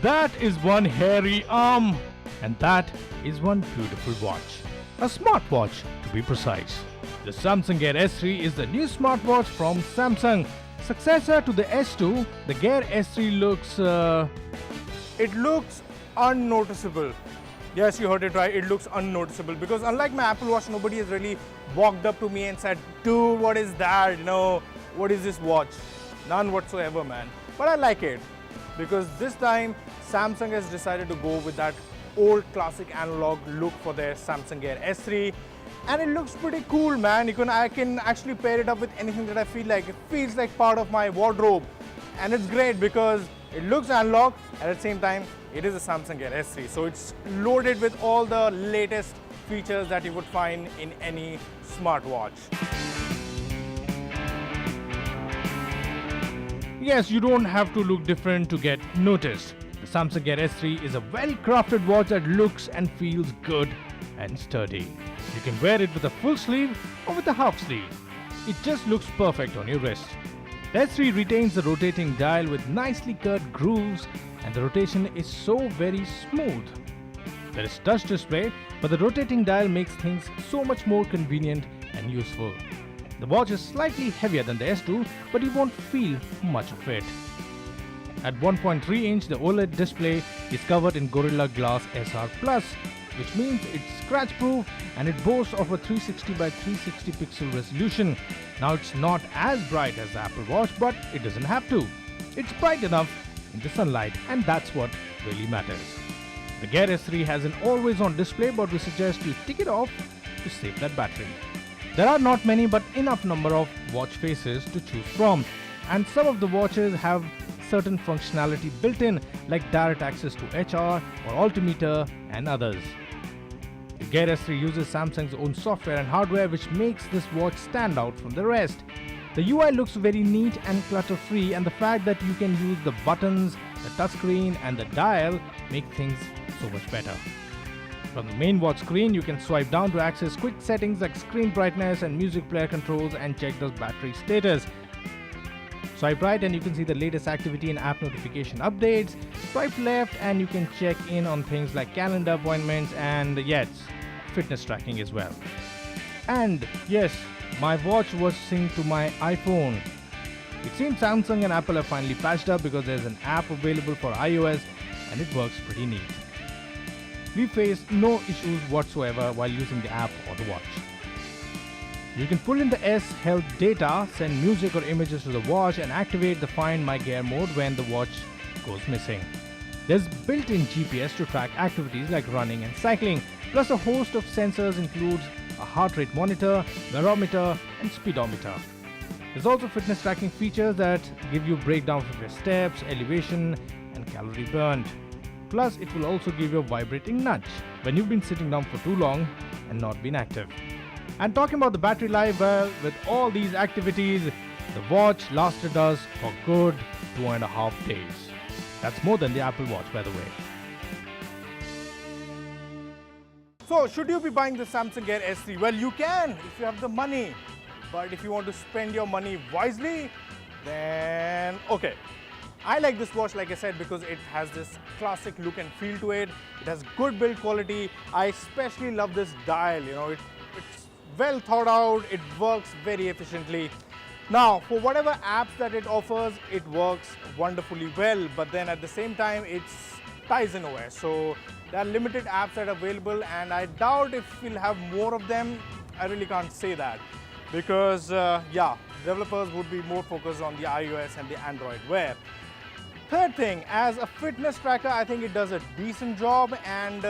That is one hairy arm, and that is one beautiful watch. A smartwatch, to be precise. The Samsung Gear S3 is the new smartwatch from Samsung. Successor to the S2, the Gear S3 looks... It looks unnoticeable. Yes, you heard it right, it looks unnoticeable, because unlike my Apple Watch, nobody has really walked up to me and said, dude, what is that? What is this watch? None whatsoever, man. But I like it, because this time Samsung has decided to go with that old classic analog look for their Samsung Gear S3, and it looks pretty cool, man. I can actually pair it up with anything that I feel like. It feels like part of my wardrobe, and it's great because it looks analog, and at the same time it is a Samsung Gear S3, so it's loaded with all the latest features that you would find in any smartwatch. Yes, you don't have to look different to get noticed. The Samsung Gear S3 is a well-crafted watch that looks and feels good and sturdy. You can wear it with a full sleeve or with a half sleeve. It just looks perfect on your wrist. The S3 retains the rotating dial with nicely cut grooves, and the rotation is so very smooth. There is touch display, but the rotating dial makes things so much more convenient and useful. The watch is slightly heavier than the S2, but you won't feel much of it. At 1.3 inch, the OLED display is covered in Gorilla Glass SR+, which means it's scratch-proof, and it boasts of a 360 by 360 pixel resolution. Now it's not as bright as the Apple Watch, but it doesn't have to. It's bright enough in the sunlight, and that's what really matters. The Gear S3 has an always-on display, but we suggest you take it off to save that battery. There are not many but enough number of watch faces to choose from, and some of the watches have certain functionality built in, like direct access to HR or altimeter and others. The Gear S3 uses Samsung's own software and hardware, which makes this watch stand out from the rest. The UI looks very neat and clutter-free, and the fact that you can use the buttons, the touchscreen and the dial make things so much better. From the main watch screen, you can swipe down to access quick settings like screen brightness and music player controls and check the battery status. Swipe right and you can see the latest activity and app notification updates. Swipe left and you can check in on things like calendar appointments and yes, fitness tracking as well. And yes, my watch was synced to my iPhone. It seems Samsung and Apple have finally patched up, because there's an app available for iOS and it works pretty neat. We faced no issues whatsoever while using the app or the watch. You can pull in the S Health data, send music or images to the watch, and activate the Find My Gear mode when the watch goes missing. There's built-in GPS to track activities like running and cycling, plus a host of sensors includes a heart rate monitor, barometer, and speedometer. There's also fitness tracking features that give you breakdowns of your steps, elevation, and calorie burned. Plus, it will also give you a vibrating nudge when you've been sitting down for too long and not been active. And talking about the battery life, well, with all these activities, the watch lasted us for good 2.5 days. That's more than the Apple Watch, by the way. So, should you be buying the Samsung Gear S3? Well, you can if you have the money. But if you want to spend your money wisely, then okay. I like this watch, like I said, because it has this classic look and feel to it. It has good build quality. I especially love this dial, it's well thought out, it works very efficiently. Now, for whatever apps that it offers, it works wonderfully well, but then at the same time, it's Tizen OS. So there are limited apps that are available, and I doubt if we'll have more of them. I really can't say that, because developers would be more focused on the iOS and the Android Wear. Third thing, as a fitness tracker, I think it does a decent job, and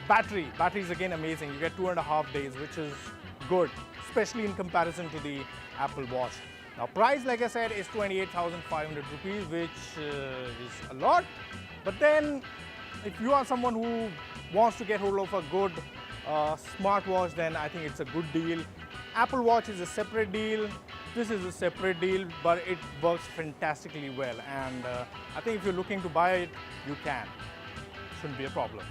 battery is again amazing. You get 2.5 days, which is good, especially in comparison to the Apple Watch. Now, price, like I said, is 28,500 rupees, which is a lot. But then, if you are someone who wants to get hold of a good smartwatch, then I think it's a good deal. Apple Watch is a separate deal. This is a separate deal, but it works fantastically well. And I think if you're looking to buy it, you can. Shouldn't be a problem.